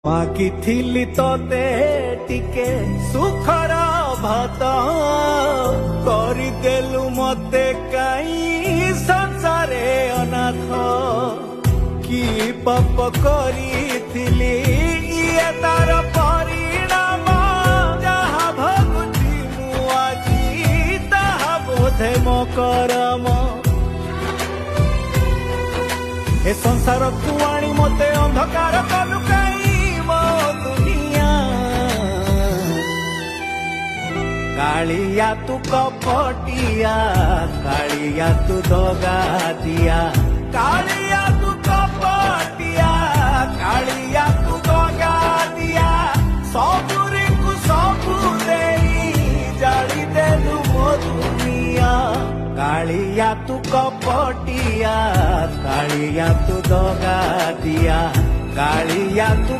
मागिथिली तोते टिके सुखर भात करदेलु मते काई संसारे अनाथ कि पाप करिथिली इए तार परिणाम जहा भगुची मु आजी ताहा बोधे मो करम ए संसार तू आनी मते अंधकार कलु काई मो दुनिया कालिया तू कपटिया कालिया तू दगा दिया कालिया तू कपटिया कालिया तू दगा दिया सबुरी को सबु देई जाली देलु मो दुनिया कालिया तू कपटिया कालिया तू दगा दिया कालिया तू